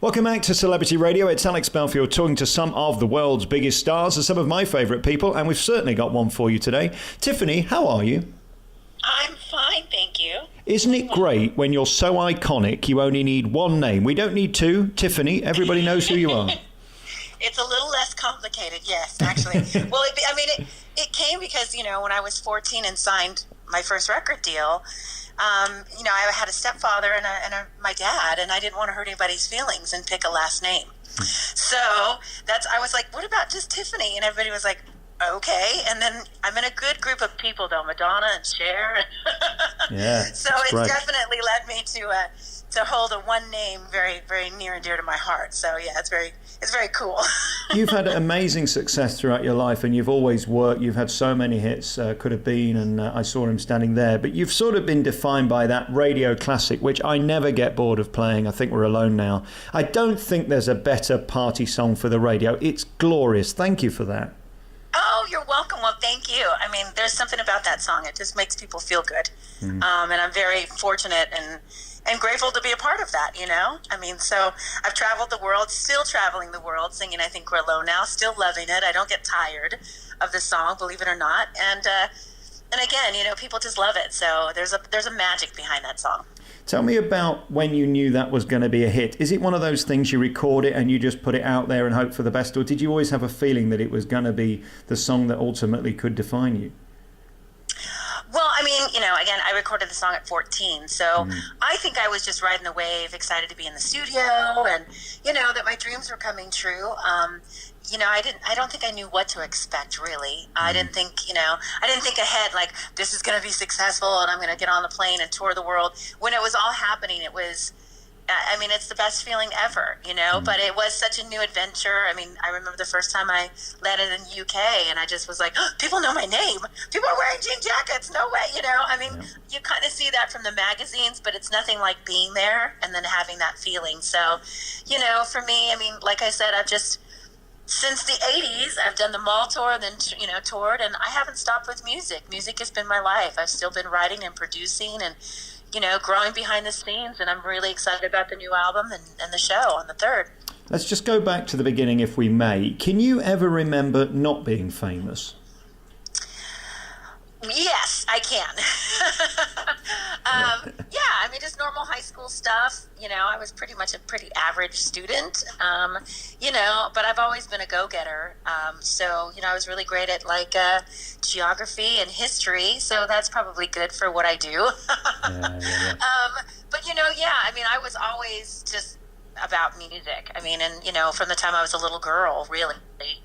Welcome back to Celebrity Radio. It's Alex Belfield talking to some of the world's biggest stars and some of my favourite people, and we've certainly got one for you today. Tiffany, how are you? I'm fine, thank you. Isn't it great when you're so iconic you only need one name? We don't need two. Tiffany, everybody knows who you are. It's a little less complicated, yes, actually. Well, it came because, when I was 14 and signed my first record deal, I had a stepfather and my dad, and I didn't want to hurt anybody's feelings and pick a last name. So I was like, what about just Tiffany? And everybody was like, okay. And then I'm in a good group of people, though, Madonna and Cher. Yeah. So it's definitely led me to hold a one name very, very near and dear to my heart. So yeah, it's very cool. You've had amazing success throughout your life, and you've always worked. You've had so many hits, Could Have Been, and I Saw Him Standing There. But you've sort of been defined by that radio classic, which I never get bored of playing. I Think We're Alone Now. I don't think there's a better party song for the radio. It's glorious. Thank you for that. Oh, you're welcome. Well, thank you. I mean, there's something about that song. It just makes people feel good. And I'm very fortunate and grateful to be a part of that, I mean, so I've traveled the world, still traveling the world, singing I Think We're Alone Now, still loving it. I don't get tired of the song, believe it or not. And again, people just love it. So there's a magic behind that song. Tell me about when you knew that was going to be a hit. Is it one of those things you record it and you just put it out there and hope for the best, or did you always have a feeling that it was going to be the song that ultimately could define you? Well, I mean, again, I recorded the song at 14, so I think I was just riding the wave, excited to be in the studio, and that my dreams were coming true. I don't think I knew what to expect, really. I didn't think ahead, like, this is going to be successful and I'm going to get on the plane and tour the world. When it was all happening, it was, it's the best feeling ever, but it was such a new adventure. I mean, I remember the first time I landed in the UK and I just was like, oh, people know my name. People are wearing jean jackets. No way, You kind of see that from the magazines, but it's nothing like being there and then having that feeling. So, for me, like I said, since the 80s, I've done the mall tour, then, toured, and I haven't stopped with music. Music has been my life. I've still been writing and producing and, growing behind the scenes, and I'm really excited about the new album and the show on the 3rd. Let's just go back to the beginning, if we may. Can you ever remember not being famous? Yes, I can. Just normal high school stuff. I was pretty much a pretty average student, but I've always been a go-getter. So, I was really great at geography and history. So that's probably good for what I do. Yeah. I was always just about music. From the time I was a little girl, really.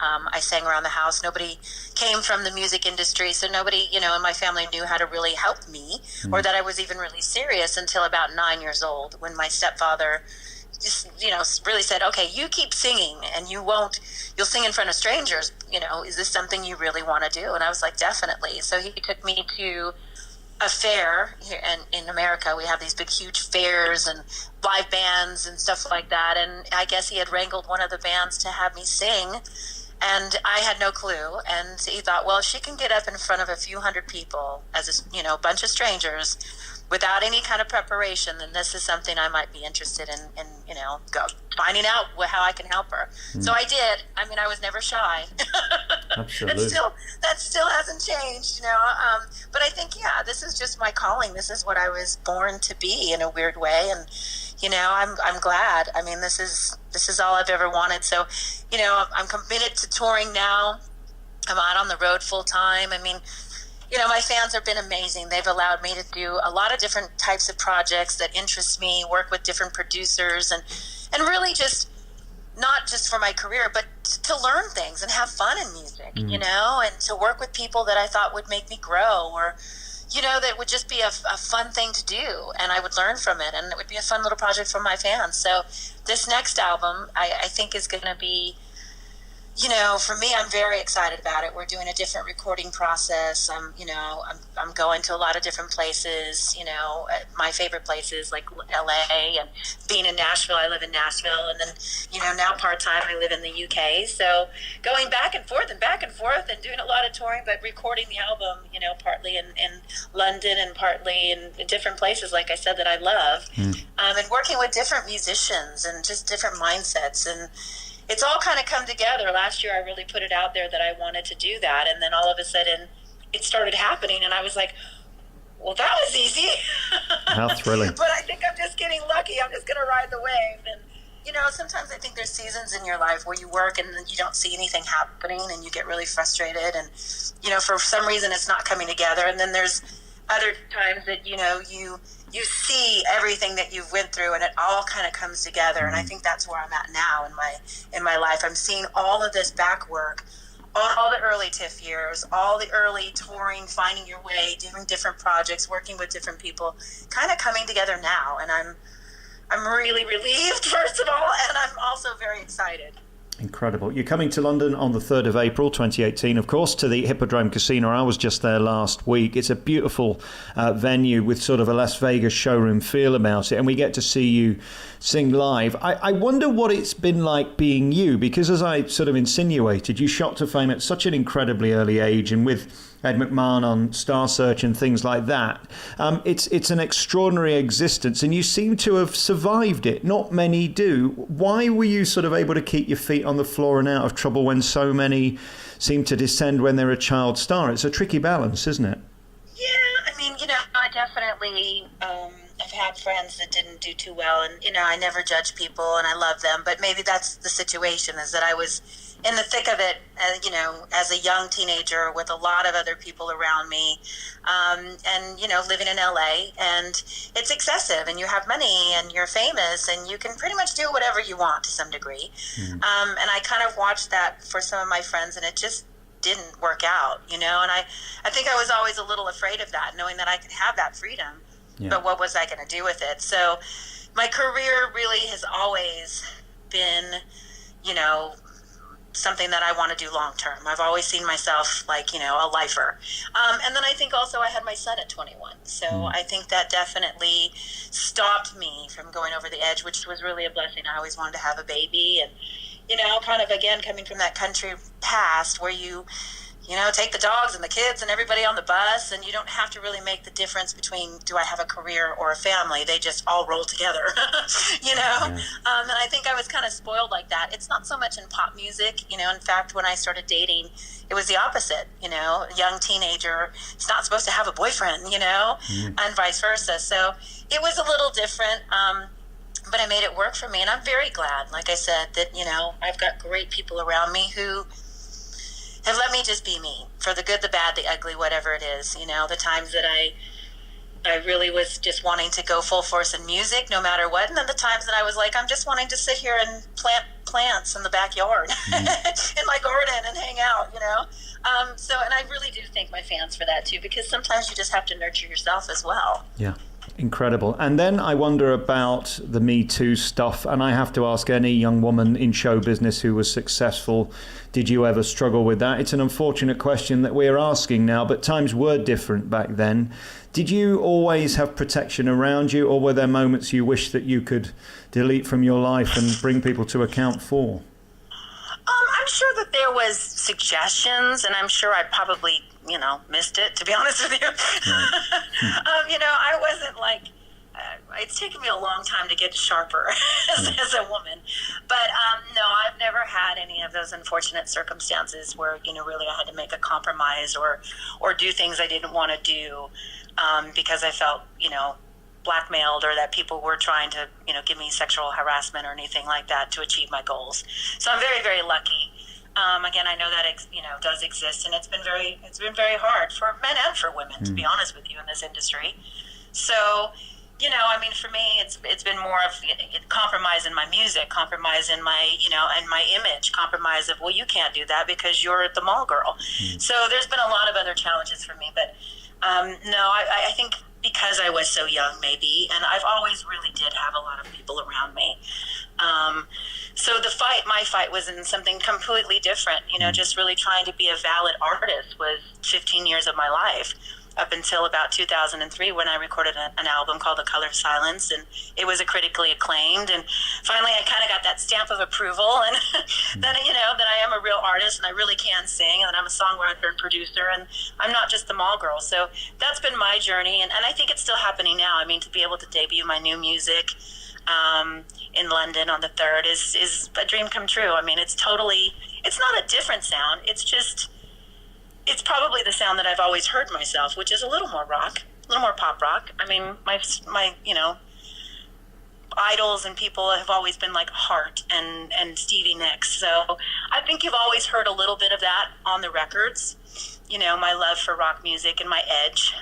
I sang around the house. Nobody came from the music industry, so nobody, in my family knew how to really help me or that I was even really serious until about 9 years old, when my stepfather just, really said, okay, you keep singing and you'll sing in front of strangers. Is this something you really want to do? And I was like, definitely. So he took me to a fair here in America. We have these big, huge fairs and live bands and stuff like that. And I guess he had wrangled one of the bands to have me sing, and I had no clue. And he thought, well, if she can get up in front of a few hundred people as a bunch of strangers without any kind of preparation, then this is something I might be interested in finding out how I can help her. So I did. I was never shy. Absolutely. And that still hasn't changed, But I think, this is just my calling. This is what I was born to be in a weird way. And, I'm glad. This is all I've ever wanted. So, I'm committed to touring now. I'm out on the road full time. My fans have been amazing. They've allowed me to do a lot of different types of projects that interest me, work with different producers, and really just not just for my career, but to learn things and have fun in music, and to work with people that I thought would make me grow, or, that would just be a fun thing to do, and I would learn from it, and it would be a fun little project for my fans. So this next album, I think, is going to be, For me, I'm very excited about it. We're doing a different recording process. I'm going to a lot of different places, my favorite places like LA, and being in Nashville, I live in Nashville. And then, now part-time, I live in the UK. So going back and forth and doing a lot of touring, but recording the album, partly in London and partly in different places, like I said, that I love. And working with different musicians and just different mindsets. And it's all kind of come together. Last year, I really put it out there that I wanted to do that. And then all of a sudden, it started happening. And I was like, well, that was easy. How thrilling. But I think I'm just getting lucky. I'm just going to ride the wave. And, sometimes I think there's seasons in your life where you work and you don't see anything happening and you get really frustrated. And, for some reason, it's not coming together. And then there's other times that, you see everything that you've went through and it all kind of comes together. And I think that's where I'm at now in my life. I'm seeing all of this back work, all the early TIFF years, all the early touring, finding your way, doing different projects, working with different people, kind of coming together now. And I'm really relieved, first of all, and I'm also very excited. Incredible. You're coming to London on the 3rd of April 2018, of course, to the Hippodrome Casino. I was just there last week. It's a beautiful venue with sort of a Las Vegas showroom feel about it, and we get to see you sing live. I wonder what it's been like being you, because as I sort of insinuated, you shot to fame at such an incredibly early age, and with Ed McMahon on Star Search and things like that. It's an extraordinary existence, and you seem to have survived it. Not many do. Why were you sort of able to keep your feet on the floor and out of trouble when so many seem to descend when they're a child star? It's a tricky balance, isn't it? Yeah, I mean, I definitely I've had friends that didn't do too well, and I never judge people, and I love them. But maybe that's the situation, is that I was in the thick of it, as a young teenager with a lot of other people around me, and living in LA, and it's excessive, and you have money, and you're famous, and you can pretty much do whatever you want to some degree. And I kind of watched that for some of my friends, and it just didn't work out, and I think I was always a little afraid of that, knowing that I could have that freedom. Yeah. But what was I going to do with it? So my career really has always been, something that I want to do long term. I've always seen myself like, a lifer. And then I think also I had my son at 21. So I think that definitely stopped me from going over the edge, which was really a blessing. I always wanted to have a baby. And, kind of, again, coming from that country past where you take the dogs and the kids and everybody on the bus, and you don't have to really make the difference between do I have a career or a family. They just all roll together, Yeah. And I think I was kind of spoiled like that. It's not so much in pop music, in fact, when I started dating, it was the opposite, a young teenager is not supposed to have a boyfriend, and vice versa. So it was a little different, but I made it work for me, and I'm very glad, like I said, that, I've got great people around me who have let me just be me, for the good, the bad, the ugly, whatever it is. The times that I really was just wanting to go full force in music, no matter what. And then the times that I was like, I'm just wanting to sit here and plant plants in the backyard, in my garden, and hang out, and I really do thank my fans for that too, because sometimes you just have to nurture yourself as well. Yeah. Incredible. And then I wonder about the Me Too stuff, and I have to ask any young woman in show business who was successful, did you ever struggle with that? It's an unfortunate question that we're asking now, but times were different back then. Did you always have protection around you, or were there moments you wish that you could delete from your life and bring people to account for? I'm sure that there was suggestions, and I'm sure I probably, missed it, to be honest with you. Right. I wasn't like, it's taken me a long time to get sharper as a woman. But no, I've never had any of those unfortunate circumstances where, really I had to make a compromise or do things I didn't want to do because I felt, blackmailed, or that people were trying to, give me sexual harassment or anything like that to achieve my goals. So I'm very, very lucky. Again, I know that does exist, and it's been very hard for men and for women, to be honest with you, in this industry. So, for me, it's been more of compromise in my music, compromise in my and my image, compromise of, well, you can't do that because you're the mall girl. So there's been a lot of other challenges for me, but no, I think because I was so young, maybe, and I've always really did have a lot of people around me. So So my fight was in something completely different, just really trying to be a valid artist was 15 years of my life, up until about 2003 when I recorded an album called The Color of Silence, and it was critically acclaimed. And finally I kind of got that stamp of approval, and that I am a real artist and I really can sing, and I'm a songwriter and producer, and I'm not just the mall girl. So that's been my journey, and I think it's still happening now. I mean, to be able to debut my new music in London on the 3rd is a dream come true. I mean, it's not a different sound. It's probably the sound that I've always heard myself, which is a little more rock, a little more pop rock. I mean, my idols and people have always been like Hart and Stevie Nicks. So I think you've always heard a little bit of that on the records, my love for rock music and my edge.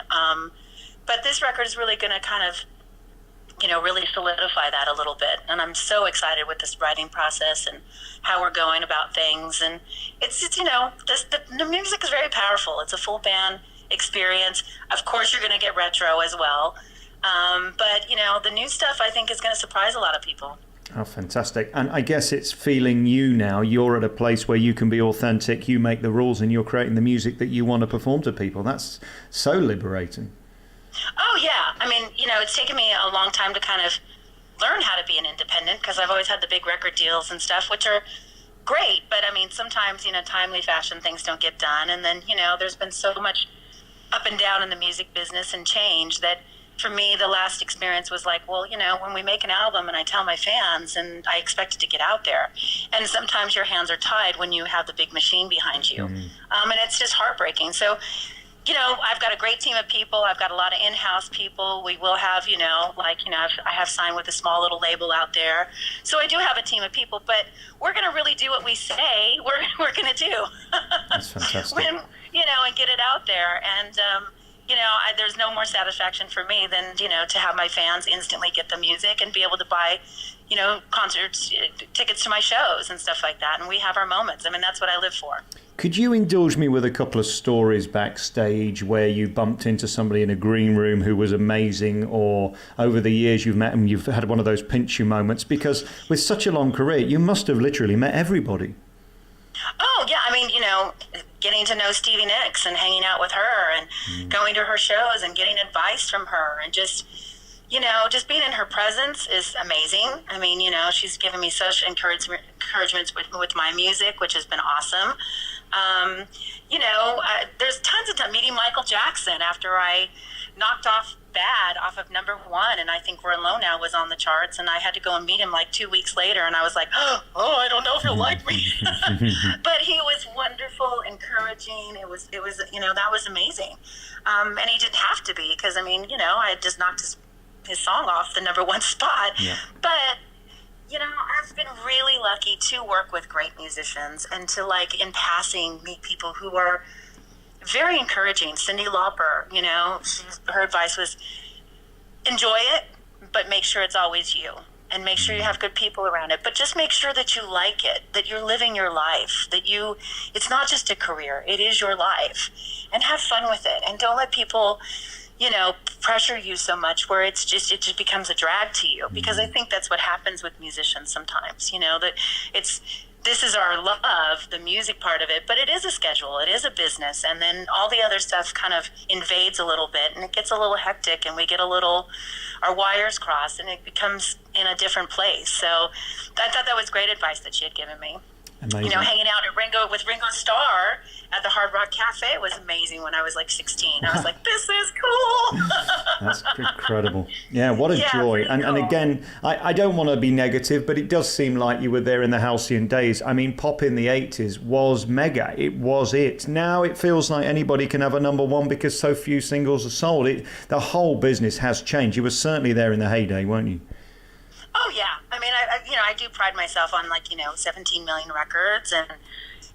But this record is really going to kind of, really solidify that a little bit. And I'm so excited with this writing process and how we're going about things. And it's the music is very powerful. It's a full band experience. Of course, you're going to get retro as well. But, the new stuff I think is going to surprise a lot of people. Oh, fantastic. And I guess it's feeling you now. You're at a place where you can be authentic, you make the rules, and you're creating the music that you want to perform to people. That's so liberating. Oh, yeah. I mean, it's taken me a long time to kind of learn how to be an independent, because I've always had the big record deals and stuff, which are great. But, I mean, sometimes, timely fashion things don't get done. And then, there's been so much up and down in the music business and change that, for me, the last experience was like, well, when we make an album and I tell my fans and I expect it to get out there. And sometimes your hands are tied when you have the big machine behind you. And it's just heartbreaking. So, I've got a great team of people. I've got a lot of in-house people. We will have, I have signed with a small little label out there. So I do have a team of people, but we're going to really do what we say we're going to do. That's fantastic. And get it out there. And, there's no more satisfaction for me than, to have my fans instantly get the music and be able to buy, concerts, tickets to my shows and stuff like that. And we have our moments. I mean, that's what I live for. Could you indulge me with a couple of stories backstage where you bumped into somebody in a green room who was amazing, or over the years you've met them, you've had one of those pinch you moments? Because with such a long career, you must have literally met everybody. Oh, yeah. I mean, getting to know Stevie Nicks and hanging out with her and going to her shows and getting advice from her and just being in her presence is amazing. I mean, she's given me such encouragements with my music, which has been awesome. There's tons of time meeting Michael Jackson after I knocked off Bad off of number 1, and I Think We're Alone Now was on the charts, and I had to go and meet him like 2 weeks later, and I was like, oh, I don't know if he'll like me. But he was wonderful, encouraging. It was that was amazing. And he didn't have to be, because, I mean, I had just knocked his song off the number 1 spot. Yeah. But I've been really lucky to work with great musicians and to, in passing, meet people who are very encouraging. Cyndi Lauper, her advice was, enjoy it, but make sure it's always you. And make sure you have good people around it. But just make sure that you like it, that you're living your life, it's not just a career, it is your life. And have fun with it. And don't let people, pressure you so much where it just becomes a drag to you. Because I think that's what happens with musicians sometimes, that this is our love, the music part of it, but it is a schedule, it is a business, and then all the other stuff kind of invades a little bit, and it gets a little hectic, and we get our wires crossed, and it becomes in a different place. So I thought that was great advice that she had given me. Amazing. Hanging out with Ringo Starr at the Hard Rock Cafe was amazing when I was 16. I was like, this is cool. That's incredible. Yeah, what a joy. Cool. And again, I don't want to be negative, but it does seem like you were there in the halcyon days. I mean, pop in the 80s was mega. It was it. Now it feels like anybody can have a number 1 because so few singles are sold. The whole business has changed. You were certainly there in the heyday, weren't you? Oh, yeah. I mean, I do pride myself on 17 million records, and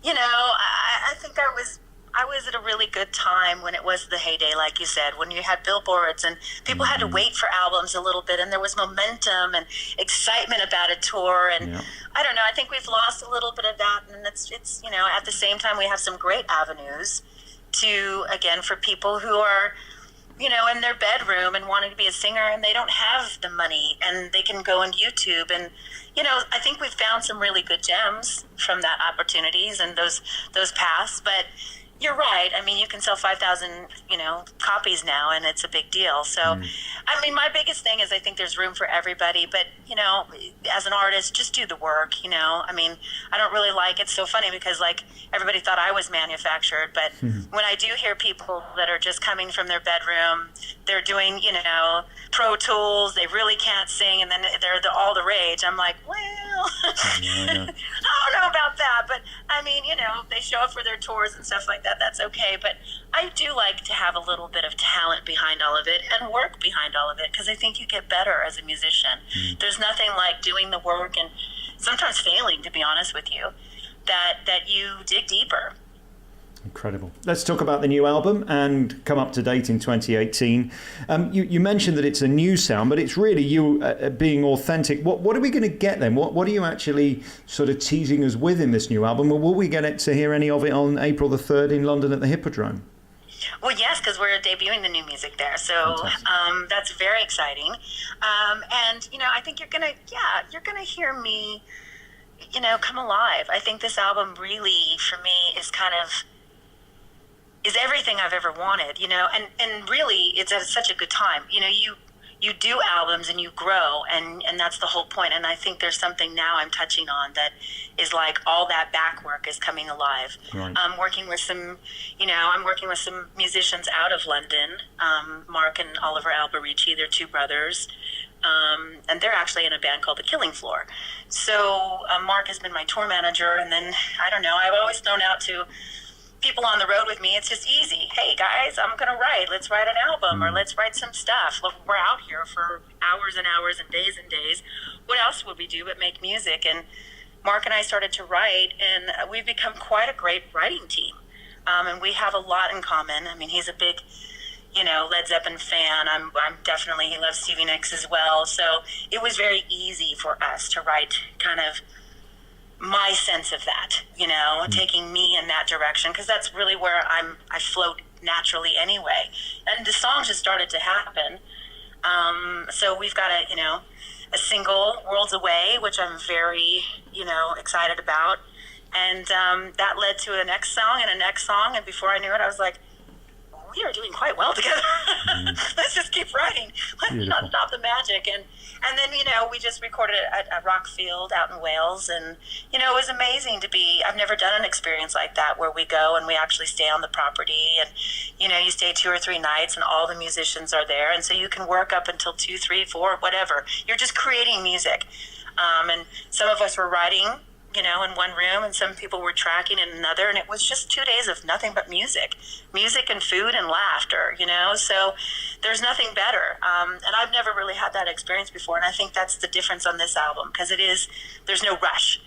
I think I was at a really good time when it was the heyday, like you said, when you had billboards and people had to wait for albums a little bit, and there was momentum and excitement about a tour, and I don't know, I think we've lost a little bit of that, and it's at the same time we have some great avenues to, again, for people who are in their bedroom and wanting to be a singer, and they don't have the money, and they can go on YouTube. And, I think we've found some really good gems from that opportunities and those paths. But you're right. I mean, you can sell 5,000, copies now, and it's a big deal. So, I mean, my biggest thing is I think there's room for everybody. But, as an artist, just do the work, I mean, I don't really like, it's so funny because, like, everybody thought I was manufactured. But when I do hear people that are just coming from their bedroom, they're doing, Pro Tools, they really can't sing, and then they're all the rage. I'm like, well, I don't know about that. But, I mean, they show up for their tours and stuff like that. That's okay. But I do like to have a little bit of talent behind all of it and work behind all of it, because I think you get better as a musician. There's nothing like doing the work and sometimes failing, to be honest with you, that you dig deeper. Incredible. Let's talk about the new album and come up to date in 2018. You mentioned that it's a new sound, but it's really you being authentic. What are we going to get then? What are you actually sort of teasing us with in this new album? Or will we get to hear any of it on April the 3rd in London at the Hippodrome? Well, yes, because we're debuting the new music there. So that's very exciting. And, I think you're going to hear me, come alive. I think this album really, for me, is everything I've ever wanted, and really it's at such a good time. You do albums and you grow, and that's the whole point. And I think there's something now I'm touching on that is like all that back work is coming alive. Right. I'm working with some musicians out of London, Mark and Oliver Alberici, they're two brothers. And they're actually in a band called The Killing Floor. So Mark has been my tour manager, and then, I don't know, I've always thrown out to people on the road with me, it's just easy. Hey guys, I'm gonna write. Let's write an album, or let's write some stuff. Look, we're out here for hours and hours and days. What else would we do but make music? And Mark and I started to write, and we've become quite a great writing team. And we have a lot in common. I mean, he's a big, Led Zeppelin fan. I'm definitely, he loves Stevie Nicks as well. So it was very easy for us to write kind of my sense of that, taking me in that direction, because that's really where I float naturally anyway. And the songs just started to happen. So we've got a single, Worlds Away, which I'm very, excited about. And that led to a next song and a next song. And before I knew it, I was like, we are doing quite well together. Let's just keep writing. Let's not stop the magic. And then, we just recorded it at Rockfield out in Wales. And, it was amazing to be, I've never done an experience like that where we go and we actually stay on the property. And, you stay 2 or 3 nights and all the musicians are there. And so you can work up until 2, 3, 4, whatever. You're just creating music. And some of us were writing, in one room, and some people were tracking in another, and it was just 2 days of nothing but music and food and laughter, so there's nothing better. And I've never really had that experience before, and I think that's the difference on this album, because there's no rush.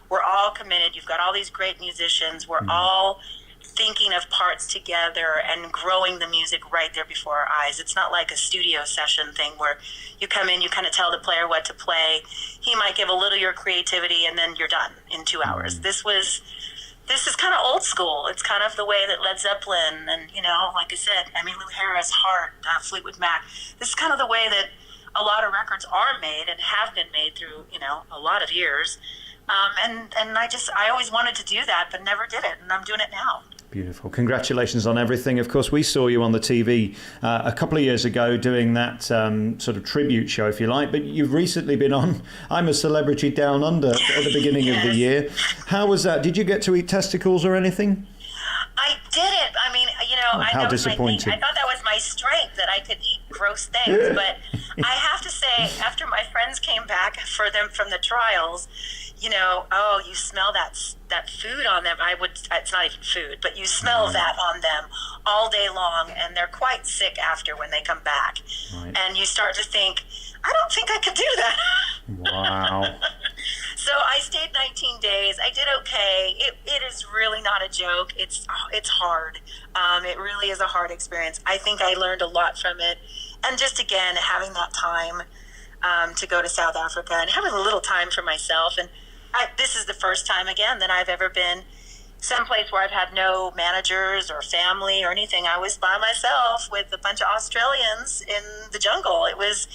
We're all committed. You've got all these great musicians. We're all thinking of parts together and growing the music right there before our eyes. It's not like a studio session thing where you come in, you kind of tell the player what to play. He might give a little of your creativity, and then you're done in 2 hours. This is kind of old school. It's kind of the way that Led Zeppelin and, like I said, Emmylou Harris, Heart, Fleetwood Mac. This is kind of the way that a lot of records are made and have been made through, a lot of years. And I always wanted to do that, but never did it. And I'm doing it now. Beautiful. Congratulations on everything. Of course, we saw you on the TV a couple of years ago doing that sort of tribute show, if you like, but you've recently been on I'm a Celebrity Down Under at the beginning of the year. How was that? Did you get to eat testicles or anything? I didn't. How disappointing. I thought that was my strength, that I could eat gross things. But I have to say, after my friends came back from the trials, you smell that food on them. It's not even food, but you smell that on them all day long, and they're quite sick after when they come back. Right. And you start to think, I don't think I could do that. Wow. So I stayed 19 days. I did okay. It is really not a joke. It's hard. It really is a hard experience. I think I learned a lot from it. And just, again, having that time to go to South Africa and having a little time for myself. And this is the first time, again, that I've ever been someplace where I've had no managers or family or anything. I was by myself with a bunch of Australians in the jungle. It was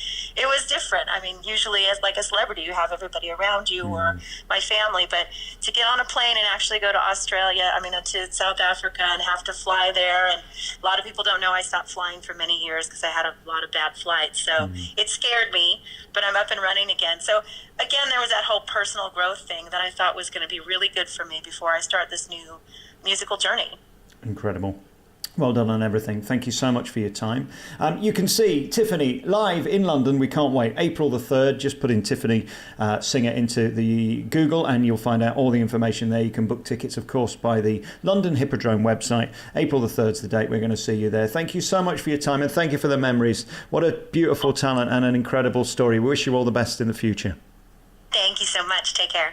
different. I mean, usually as like a celebrity, you have everybody around you or my family, but to get on a plane and actually go to Australia, I mean, to South Africa and have to fly there. And a lot of people don't know I stopped flying for many years because I had a lot of bad flights. So it scared me, but I'm up and running again. So again, there was that whole personal growth thing that I thought was going to be really good for me before I start this new musical journey. Incredible. Well done on everything. Thank you so much for your time. You can see Tiffany live in London. We can't wait. April the 3rd. Just put in Tiffany Singer into the Google and you'll find out all the information there. You can book tickets, of course, by the London Hippodrome website. April the 3rd is the date. We're going to see you there. Thank you so much for your time and thank you for the memories. What a beautiful talent and an incredible story. We wish you all the best in the future. Thank you so much. Take care.